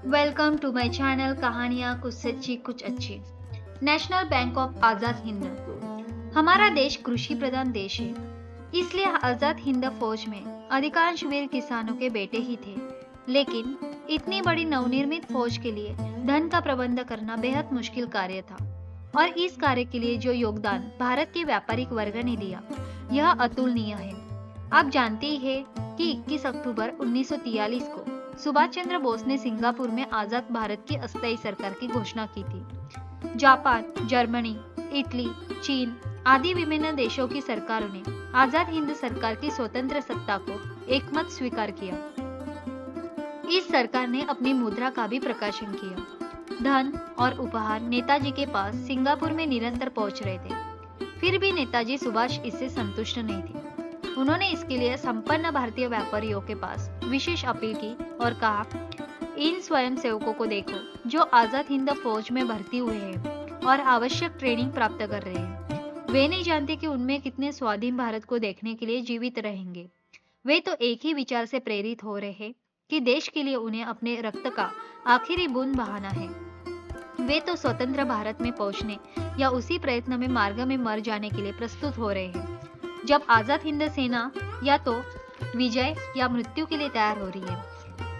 Welcome to my channel कहानियाँ कुछ सच्ची कुछ अच्छी। National bank of Azad Hind. हमारा देश कृषि प्रधान देश है, इसलिए आजाद हिंद फौज में अधिकांश वीर किसानों के बेटे ही थे। लेकिन इतनी बड़ी नवनिर्मित फौज के लिए धन का प्रबंध करना बेहद मुश्किल कार्य था और इस कार्य के लिए जो योगदान भारत के व्यापारिक वर्ग ने दिया यह अतुलनीय है। आप जानते ही हैं कि 21 अक्टूबर 1943 को सुभाष चंद्र बोस ने सिंगापुर में आजाद भारत की अस्थायी सरकार की घोषणा की थी। जापान, जर्मनी, इटली, चीन आदि विभिन्न देशों की सरकारों ने आजाद हिंद सरकार की स्वतंत्र सत्ता को एकमत स्वीकार किया। इस सरकार ने अपनी मुद्रा का भी प्रकाशन किया। धन और उपहार नेताजी के पास सिंगापुर में निरंतर पहुंच रहे थे। फिर भी नेताजी सुभाष इससे संतुष्ट नहीं थे। उन्होंने इसके लिए संपन्न भारतीय व्यापारियों के पास विशेष अपील की और कहा, इन स्वयंसेवकों को देखो जो आजाद हिंद फौज में भर्ती हुए हैं और आवश्यक ट्रेनिंग प्राप्त कर रहे हैं। वे नहीं जानते कि उनमें कितने स्वाधीन भारत को देखने के लिए जीवित रहेंगे। वे तो एक ही विचार से प्रेरित हो रहे हैं कि देश के लिए उन्हें अपने रक्त का आखिरी बूंद बहाना है। वे तो स्वतंत्र भारत में पहुंचने या उसी प्रयत्न में मार्ग में मर जाने के लिए प्रस्तुत हो रहे हैं। जब आजाद हिंद सेना या तो विजय या मृत्यु के लिए तैयार हो रही है,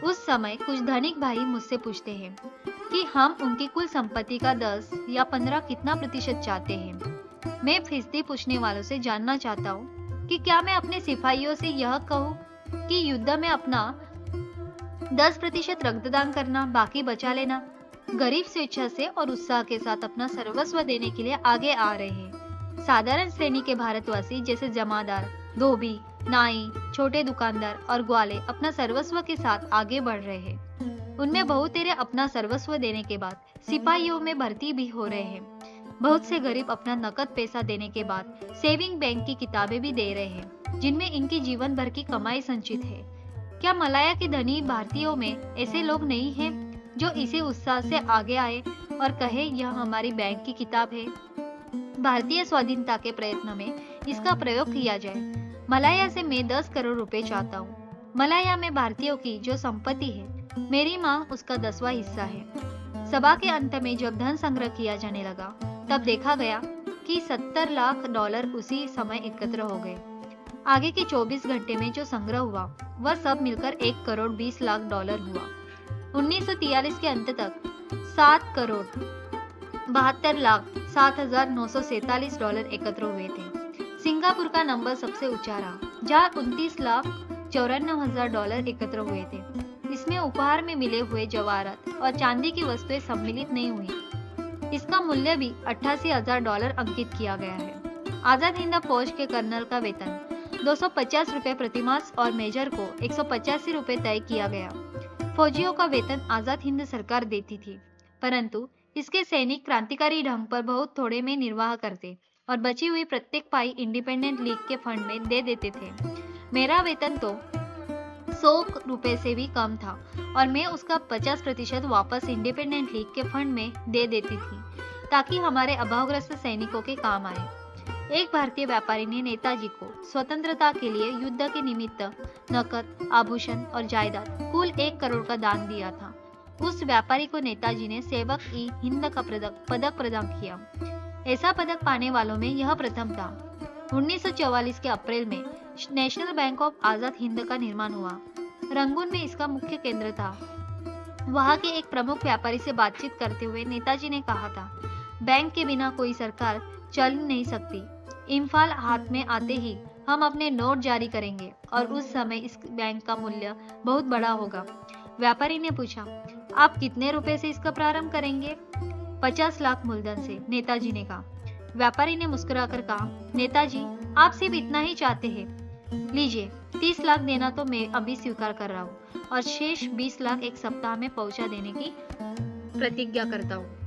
उस समय कुछ धनिक भाई मुझसे पूछते हैं कि हम उनकी कुल संपत्ति का 10 या 15 कितना प्रतिशत चाहते हैं। मैं फीसदी पूछने वालों से जानना चाहता हूँ कि क्या मैं अपने सिपाहियों से यह कहूँ कि युद्ध में अपना 10% रक्तदान करना, बाकी बचा लेना। गरीब स्वेच्छा से और उत्साह के साथ अपना सर्वस्व देने के लिए आगे आ रहे हैं। साधारण श्रेणी के भारतवासी जैसे जमादार, धोबी, नाई, छोटे दुकानदार और ग्वाले अपना सर्वस्व के साथ आगे बढ़ रहे हैं। उनमें बहुतेरे अपना सर्वस्व देने के बाद सिपाहियों में भर्ती भी हो रहे हैं। बहुत से गरीब अपना नकद पैसा देने के बाद सेविंग बैंक की किताबें भी दे रहे हैं, जिनमें इनकी जीवन भर की कमाई संचित है। क्या मलाया के धनी भारतीयों में ऐसे लोग नहीं हैं जो इसे उत्साह से आगे आए और कहे यह हमारी बैंक की किताब है। भारतीय स्वाधीनता के प्रयत्न में इसका प्रयोग किया जाए। मलाया से मैं 10 करोड़ रुपए चाहता हूँ। मलाया में भारतीयों की जो संपत्ति है, मेरी माँ उसका 10वां हिस्सा है। सभा के अंत में जब धन संग्रह किया जाने लगा, तब देखा गया कि 70 लाख डॉलर उसी समय एकत्र हो गए। आगे के 24 घंटे में जो संग्रह हुआ, वह सब मिलकर 1 करोड़ 20 लाख डॉलर हुआ। 1943 के अंत तक 7 करोड़ 72 लाख 7,947 डॉलर एकत्र हुए थे। सिंगापुर का नंबर सबसे ऊंचा रहा, जहां 29 लाख 94,000 डॉलर एकत्र हुए थे। इसमें उपहार में मिले हुए जवाहरात और चांदी की वस्तुएं सम्मिलित नहीं हुई। इसका मूल्य भी 88,000 डॉलर अंकित किया गया है। आजाद हिंद फौज के कर्नल का वेतन 250 रुपए प्रतिमास और मेजर को 185 रुपए तय किया गया। फौजियों का वेतन आजाद हिंद सरकार देती थी, परंतु इसके सैनिक क्रांतिकारी ढंग पर बहुत थोड़े में निर्वाह करते और बची हुई प्रत्येक पाई इंडिपेंडेंट लीग के फंड में दे देते थे। मेरा वेतन तो 100 रुपए से भी कम था और मैं उसका 50% वापस इंडिपेंडेंट लीग के फंड में दे देती थी, ताकि हमारे अभावग्रस्त सैनिकों के काम आए। एक भारतीय व्यापारी ने नेताजी को स्वतंत्रता के लिए युद्ध के निमित्त नकद, आभूषण और जायदाद कुल 1 करोड़ का दान दिया था। उस व्यापारी को नेताजी ने सेवक ई हिंद का पदक प्रदान किया। ऐसा पदक पाने वालों में यह प्रथम था। 1944 के अप्रैल में national bank of Azad Hind का निर्माण हुआ। रंगून में इसका मुख्य केंद्र था। वहां के एक प्रमुख व्यापारी से बातचीत करते हुए नेताजी ने कहा था, बैंक के बिना कोई सरकार चल नहीं सकती। इम्फाल हाथ में आते ही हम अपने नोट जारी करेंगे और उस समय इस बैंक का मूल्य बहुत बड़ा होगा। व्यापारी ने पूछा, आप कितने रुपए से इसका प्रारंभ करेंगे? 50 लाख मूलधन से, नेताजी ने कहा। व्यापारी ने मुस्कुराकर कहा, नेताजी आप सिर्फ इतना ही चाहते हैं। लीजिए 30 लाख देना तो मैं अभी स्वीकार कर रहा हूँ और शेष 20 लाख एक सप्ताह में पहुंचा देने की प्रतिज्ञा करता हूँ।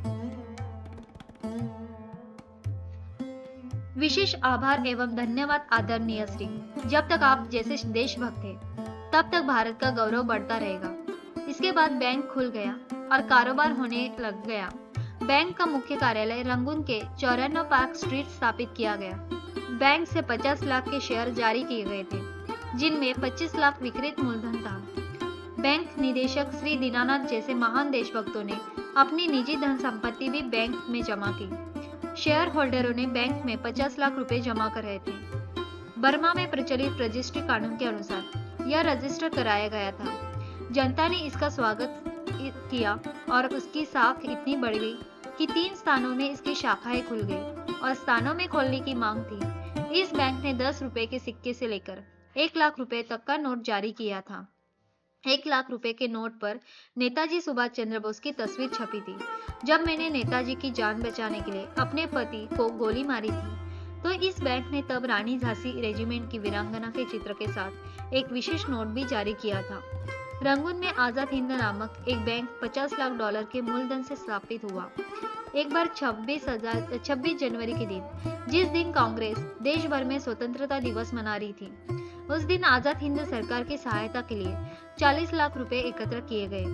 विशेष आभार एवं धन्यवाद आदरणीय श्री। जब तक आप जैसे देशभक्त हैं, तब तक भारत का गौरव बढ़ता रहेगा। इसके बाद बैंक खुल गया और कारोबार होने लग गया। बैंक का मुख्य कार्यालय रंगून के 54 पार्क स्ट्रीट स्थापित किया गया। बैंक से 50 लाख के शेयर जारी किए गए थे, जिनमें 25 लाख विक्रय मूलधन था। बैंक निदेशक श्री दीनानाथ जैसे महान देशभक्तों ने अपनी निजी धन संपत्ति भी बैंक में जमा की। शेयर होल्डरों ने बैंक में 50 लाख रुपए जमा कराए थे। बर्मा में प्रचलित रजिस्ट्री कानून के अनुसार यह रजिस्टर कराया गया था। जनता ने इसका स्वागत किया और उसकी साख इतनी बढ़ गई कि 3 स्थानों में इसकी शाखाएं खुल गई और स्थानों में खोलने की मांग थी। इस बैंक ने 10 रुपए के सिक्के से लेकर 1 लाख रुपए तक का नोट जारी किया था। 1 लाख रुपए के नोट पर नेताजी सुभाष चंद्र बोस की तस्वीर छपी थी। जब मैंने नेताजी की जान बचाने के लिए अपने पति को गोली मारी थी, तो इस बैंक ने तब रानी झांसी रेजिमेंट की वीरांगना के चित्र के साथ एक विशेष नोट भी जारी किया था। रंगून में आजाद हिंद नामक एक बैंक 50 लाख डॉलर के मूलधन से स्थापित हुआ। एक बार 26 जनवरी के दिन, जिस दिन कांग्रेस देश भर में स्वतंत्रता दिवस मना रही थी, उस दिन आजाद हिंद सरकार की सहायता के लिए 40 लाख रुपए एकत्र किए गए।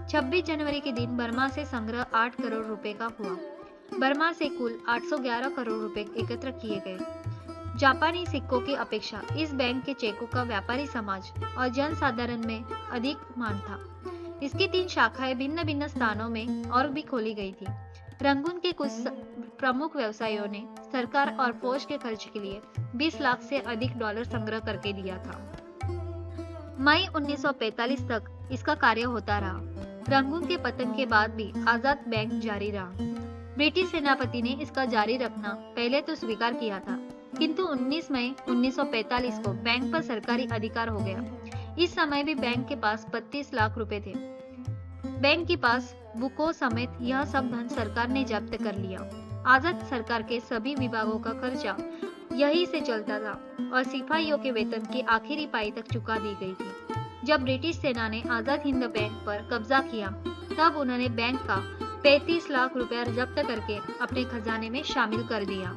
26 जनवरी के दिन बर्मा से संग्रह 8 करोड़ रुपए का हुआ। बर्मा से कुल 811 करोड़ रुपए एकत्र किए गए। जापानी सिक्कों की अपेक्षा इस बैंक के चेकों का व्यापारी समाज और जन साधारण में अधिक मान था। इसकी 3 शाखाएं भिन्न भिन्न स्थानों में और भी खोली गई थी। रंगून के कुछ प्रमुख व्यवसायियों ने सरकार और फौज के खर्च के लिए 20 लाख से अधिक डॉलर संग्रह करके दिया था। मई 1945 तक इसका कार्य होता रहा। रंगून के पतन के बाद भी आजाद बैंक जारी रहा। ब्रिटिश सेनापति ने इसका जारी रखना पहले तो स्वीकार किया था, किंतु 19 मई 1945 को बैंक पर सरकारी अधिकार हो गया। इस समय भी बैंक के पास 32 लाख रुपए थे। बैंक के पास बुकों समेत यह सब धन सरकार ने जब्त कर लिया। आजाद सरकार के सभी विभागों का खर्चा यही से चलता था और सिपाहियों के वेतन की आखिरी पाई तक चुका दी गई थी। जब ब्रिटिश सेना ने आजाद हिंद बैंक पर कब्जा किया, तब उन्होंने बैंक का 35 लाख रुपया जब्त करके अपने खजाने में शामिल कर दिया।